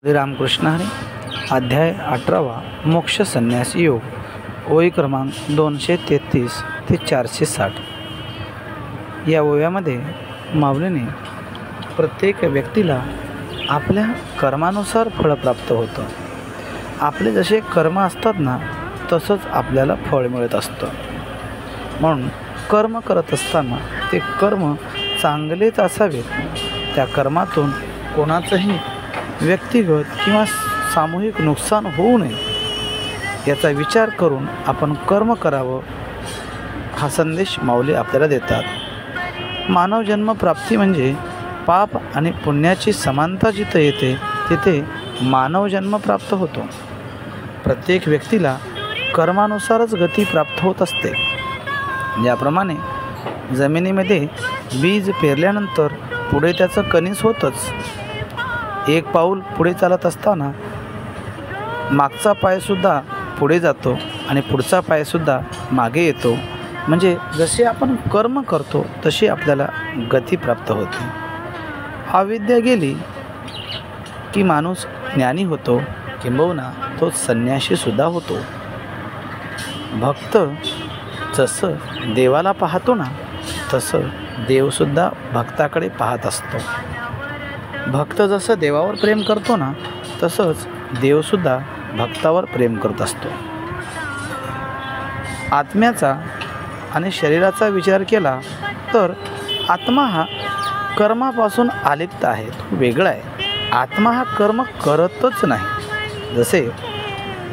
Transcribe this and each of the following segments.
रामकृष्ण हरी. अध्याय 18वा मोक्ष संन्यास योग. ओळी क्रमांक 233 ते 460. या ओव्यामध्ये माऊलीने प्रत्येक व्यक्तीला आपल्या कर्मानुसार फळ प्राप्त होतं. आपले जसे कर्म असतात ना, तसंच आपल्याला फळ मिळत असतं. म्हणून कर्म करत असताना ते कर्म चांगलेच असावेत. त्या कर्मातून कोणाचंही व्यक्तिगत किंवा सामूहिक नुकसान होऊ नये याचा विचार करून आपण कर्म करावं, हा संदेश माऊली आपल्याला देतात. मानव जन्म प्राप्ती म्हणजे पाप आणि पुण्याची समानता जिथं येते तिथे मानव जन्म प्राप्त होतो. प्रत्येक व्यक्तीला कर्मानुसारच गती प्राप्त होत असते. ज्याप्रमाणे जमिनीमध्ये बीज पेरल्यानंतर पुढे त्याचं कणीस होतंच. एक पाऊल पुढे चालत असताना मागचा पायसुद्धा पुढे जातो आणि पुढचा पायसुद्धा मागे येतो. म्हणजे जसे आपण कर्म करतो तशी आपल्याला गती प्राप्त होते. अविद्या गेली की माणूस ज्ञानी होतो, किंबहुना तो संन्याशीसुद्धा होतो. भक्त जसं देवाला पाहतो ना, तसं देवसुद्धा भक्ताकडे पाहत असतो. भक्त जसं देवावर प्रेम करतो ना, तसंच देवसुद्धा भक्तावर प्रेम करत असतो. आत्म्याचा आणि शरीराचा विचार केला तर आत्मा हा कर्मापासून अलिप्त आहे, तो वेगळा आहे. आत्मा हा कर्म करतच नाही. जसे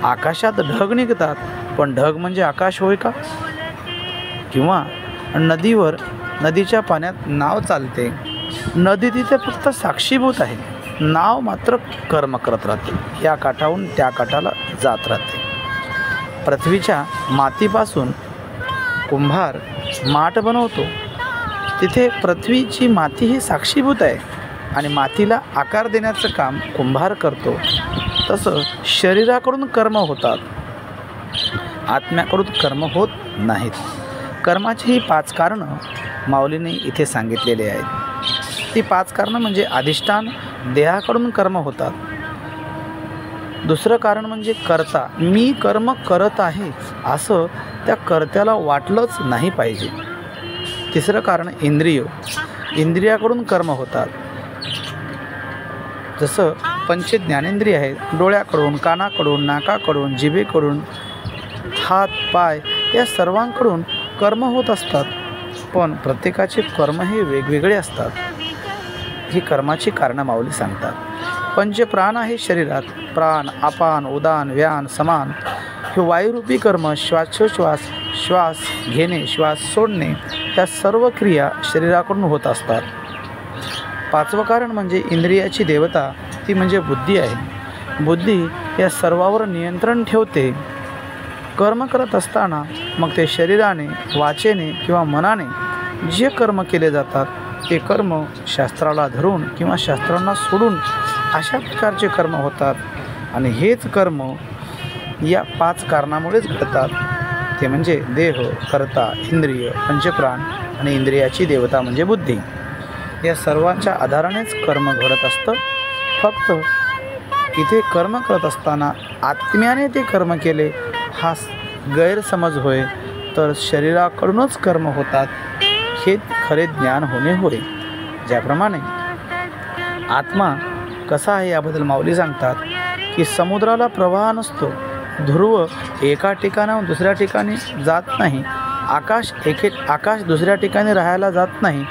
आकाशात ढग निघतात, पण ढग म्हणजे आकाश होय का? किंवा नदीवर नदीच्या पाण्यात नाव चालते, नदी तिथे फक्त साक्षीभूत आहे, नाव मात्र कर्म करत राहते, या काठाहून त्या काठाला जात राहते. पृथ्वीच्या मातीपासून कुंभार माठ बनवतो, तिथे पृथ्वीची माती ही साक्षीभूत आहे आणि मातीला आकार देण्याचं काम कुंभार करतो. तसं शरीराकडून कर्म होतात, आत्म्याकडून कर्म होत नाहीत. कर्माची ही 5 कारणं माऊलीने इथे सांगितलेली आहेत. ती 5 कारणं म्हणजे अधिष्ठान, देहाकडून कर्म होतात. दुसरं कारण म्हणजे कर्ता, मी कर्म करत आहे असं त्या कर्त्याला वाटलंच नाही पाहिजे. तिसरं कारण इंद्रिय, इंद्रियाकडून कर्म होतात. जसं पंच ज्ञानेंद्रिय आहेत, डोळ्याकडून, कानाकडून, नाकाकडून, जिभेकडून, हात पाय या सर्वांकडून कर्म होत असतात. पण प्रत्येकाचे कर्म हे वेगवेगळे असतात. ही कर्माची कारणं माऊली सांगतात. पंचप्राण आहे शरीरात. प्राण, अपान, उदान, व्यान, समान हे वायुरूपी कर्म, श्वासोच्छ्वास, श्वास घेणे, श्वास सोडणे, या सर्व क्रिया शरीराकडून होत असतात. 5वं कारण म्हणजे इंद्रियाची देवता, ती म्हणजे बुद्धी आहे. बुद्धी या सर्वावर नियंत्रण ठेवते. कर्म करत असताना मग ते शरीराने, वाचेने किंवा मनाने जे कर्म केले जातात ते कर्म शास्त्राला धरून किंवा शास्त्रांना सोडून अशा प्रकारचे कर्म होतात. आणि हेच कर्म या 5 कारणामुळेच घडतात. ते म्हणजे देह, कर्ता, इंद्रिय, पंचप्राण आणि इंद्रियाची देवता म्हणजे बुद्धी. या सर्वांच्या आधारानेच कर्म घडत असतं. फक्त इथे कर्म करत असताना आत्म्याने ते कर्म केले हा गैरसमज होय, तर शरीराकडूनच कर्म होतात हे खरे ज्ञान होणे होय. ज्याप्रमाणे आत्मा कसा आहे याबद्दल माऊली सांगतात की समुद्राला प्रवाह नसतो, ध्रुव एका ठिकाणाहून दुसऱ्या ठिकाणी जात नाही, आकाश दुसऱ्या ठिकाणी राहायला जात नाही.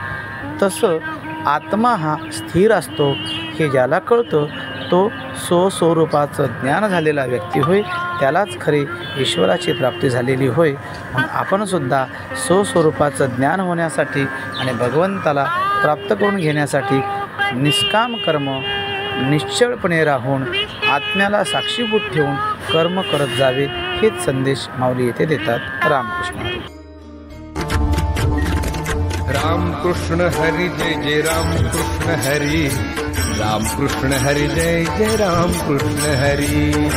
तसं आत्मा हा स्थिर असतो. हे ज्याला कळतं तो स्वस्वरूपाचं ज्ञान झालेला व्यक्ती होय, त्यालाच खरी ईश्वराची प्राप्ती झालेली होय. म्हणून आपणसुद्धा स्वस्वरूपाचं ज्ञान होण्यासाठी आणि भगवंताला प्राप्त करून घेण्यासाठी निष्काम कर्म निश्चळपणे राहून आत्म्याला साक्षीभूत ठेवून कर्म करत जावे, हेच संदेश माऊली येथे देतात. रामकृष्ण हरी. रामकृष्ण हरी जय जय रामकृष्ण हरी. रामकृष्ण हरी जय जय रामकृष्ण हरी.